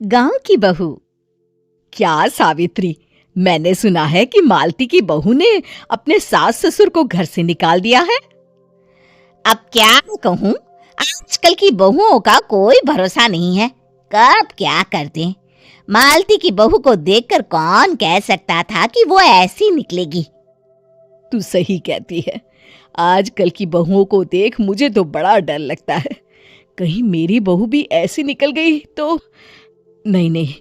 गांव की बहू। क्या सावित्री, मैंने सुना है कि मालती की बहू ने अपने सास ससुर को घर से निकाल दिया है। अब क्या कहूं, आजकल की बहुओं का कोई भरोसा नहीं है, कब क्या कर दें। मालती की बहू को देखकर कौन कह सकता था कि वो ऐसी निकलेगी। तू सही कहती है, आजकल की बहुओं को देख मुझे तो बड़ा डर लगता है। कहीं मेरी बहू भी ऐसी निकल गई तो। नहीं नहीं,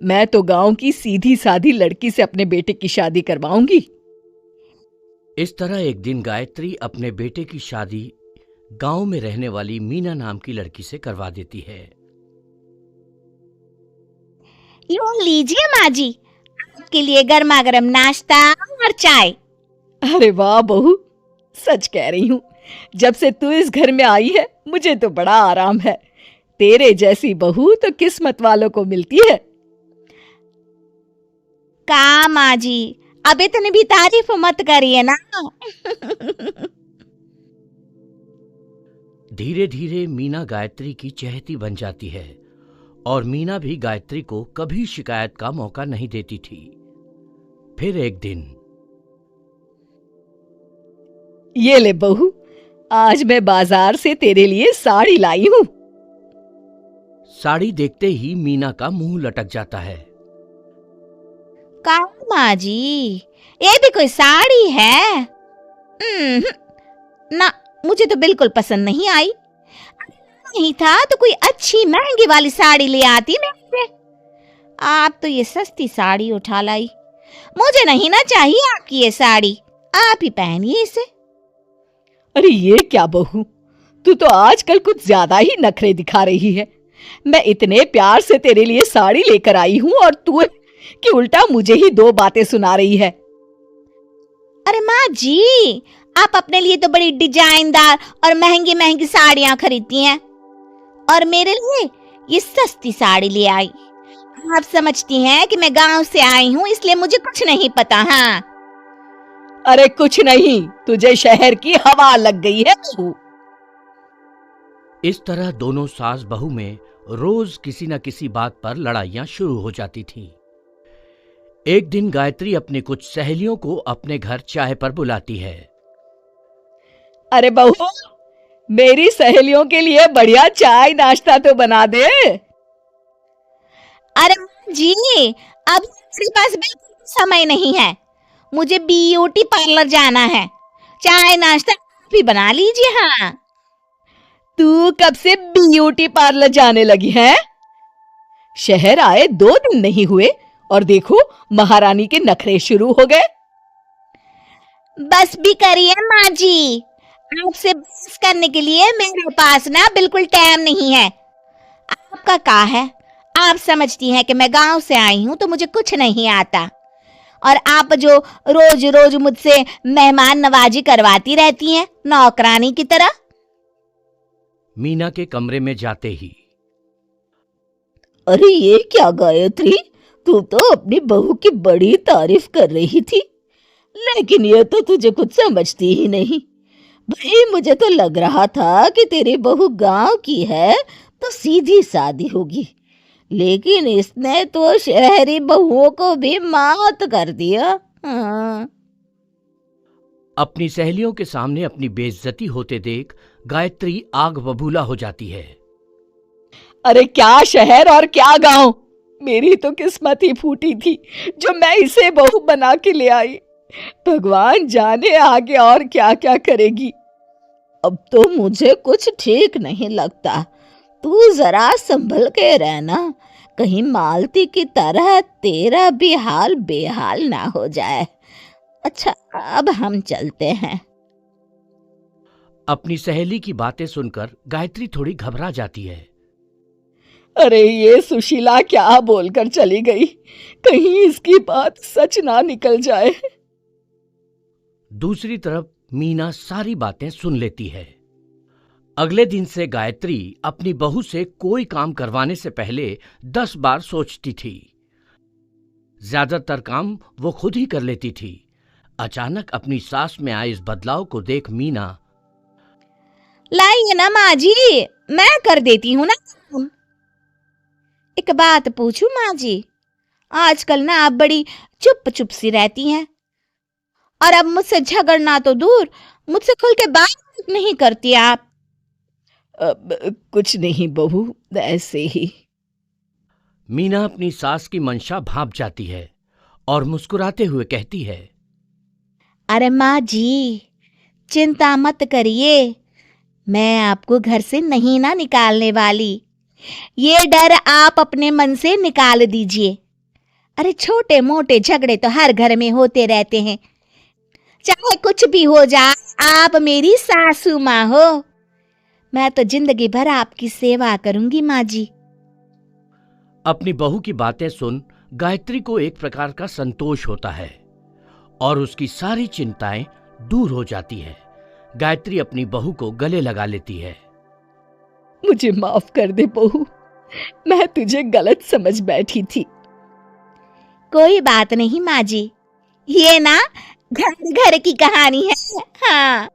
मैं तो गांव की सीधी सादी लड़की से अपने बेटे की शादी करवाऊंगी। इस तरह एक दिन गायत्री अपने बेटे की शादी गांव में रहने वाली मीना नाम की लड़की से करवा देती है। लो लीजिए माँ जी, आपके लिए गर्मा गर्म नाश्ता और चाय। अरे वाह बहू, सच कह रही हूँ, जब से तू इस घर में आई है मुझे तो बड़ा आराम है। तेरे जैसी बहू तो किस्मत वालों को मिलती है। का माँ जी, अब इतनी भी तारीफ मत करिए ना। धीरे धीरे मीना गायत्री की चहेती बन जाती है और मीना भी गायत्री को कभी शिकायत का मौका नहीं देती थी। फिर एक दिन, ये ले बहू, आज मैं बाजार से तेरे लिए साड़ी लाई हूँ। साड़ी देखते ही मीना का मुंह लटक जाता है। का माँ जी, ये भी कोई साड़ी है? ना, मुझे तो बिल्कुल पसंद नहीं आई। नहीं था तो कोई अच्छी महंगी वाली साड़ी ले आती मैं। आप तो ये सस्ती साड़ी उठा लाई। मुझे नहीं ना चाहिए आपकी ये साड़ी, आप ही पहनिए इसे। अरे ये क्या बहू, तू तो आजकल कुछ ज्यादा ही नखरे दिखा रही है। मैं इतने प्यार से तेरे लिए साड़ी लेकर आई हूँ और तू कि उल्टा मुझे ही दो बातें सुना रही है। अरे माँ जी, आप अपने लिए तो बड़ी डिजाइनदार और महंगी महंगी साड़ियां खरीदती हैं और मेरे लिए ये सस्ती साड़ी ले आई। आप समझती हैं कि मैं गांव से आई हूँ इसलिए मुझे कुछ नहीं पता। हाँ, अरे कुछ नहीं, तुझे शहर की हवा लग गई है बहू। इस तरह दोनों सास बहू में रोज किसी न किसी बात पर लड़ाइयां शुरू हो जाती थीं। एक दिन गायत्री अपनी कुछ सहेलियों को अपने घर चाय पर बुलाती है। अरे बहू, मेरी सहेलियों के लिए बढ़िया चाय नाश्ता तो बना दे। अरे जी, अब मेरे पास बिल्कुल समय नहीं है, मुझे ब्यूटी पार्लर जाना है। चाय नाश्ता भी बना लीजिए। हाँ, तू कब से ब्यूटी पार्लर जाने लगी है? शहर आए 2 दिन नहीं हुए और देखो महारानी के नखरे शुरू हो गए। बस भी करिए माँ जी, आपसे बहस करने के लिए मेरे पास ना बिल्कुल टाइम नहीं है। आपका क्या है, आप समझती हैं कि मैं गांव से आई हूं तो मुझे कुछ नहीं आता, और आप जो रोज रोज मुझसे मेहमान नवाजी करवाती रहती हैं नौकरानी की तरह। मीना के कमरे में जाते ही, अरे ये क्या गायत्री, तू तो अपनी बहू की बड़ी तारीफ कर रही थी, लेकिन ये तो तुझे कुछ समझती ही नहीं। भाई मुझे तो लग रहा था कि तेरी बहू गांव की है तो सीधी सादी होगी, लेकिन इसने तो शहरी बहुओं को भी मात कर दिया। हाँ। अपनी सहेलियों के सामने अपनी बेइज्जती होते देख गायत्री आग बबूला हो जाती है। अरे क्या शहर और क्या गांव, मेरी तो किस्मत ही फूटी थी जो मैं इसे बहू बना के ले आई। भगवान जाने आगे और क्या क्या करेगी। अब तो मुझे कुछ ठीक नहीं लगता, तू जरा संभल के रहना, कहीं मालती की तरह तेरा भी हाल बेहाल ना हो जाए। अच्छा, अब हम चलते हैं। अपनी सहेली की बातें सुनकर गायत्री थोड़ी घबरा जाती है। अरे ये सुशीला क्या बोलकर चली गई, कहीं इसकी बात सच ना निकल जाए। दूसरी तरफ मीना सारी बातें सुन लेती है। अगले दिन से गायत्री अपनी बहू से कोई काम करवाने से पहले 10 बार सोचती थी। ज्यादातर काम वो खुद ही कर लेती थी। अचानक अपनी सास में आए इस बदलाव को देख मीना, लाइए ना माँ जी, मैं कर देती हूँ ना। एक बात पूछूं माँ जी, आजकल ना आप बड़ी चुप चुप सी रहती हैं, और अब मुझसे झगड़ना तो दूर, मुझसे खुल के बात तक नहीं करती आप। अब कुछ नहीं बहू, ऐसे ही। मीना अपनी सास की मंशा भांप जाती है और मुस्कुराते हुए कहती है, अरे माँ जी, चिंता मत करिए, मैं आपको घर से नहीं ना निकालने वाली। ये डर आप अपने मन से निकाल दीजिए। अरे छोटे मोटे झगड़े तो हर घर में होते रहते हैं, चाहे कुछ भी हो जाए, आप मेरी सासू माँ हो। मैं तो जिंदगी भर आपकी सेवा करूंगी माँ जी। अपनी बहू की बातें सुन गायत्री को एक प्रकार का संतोष होता है और उसकी सारी चिंताएं दूर हो जाती है। गायत्री अपनी बहू को गले लगा लेती है। मुझे माफ कर दे बहू, मैं तुझे गलत समझ बैठी थी। कोई बात नहीं माँ जी, ये ना घर घर की कहानी है। हाँ।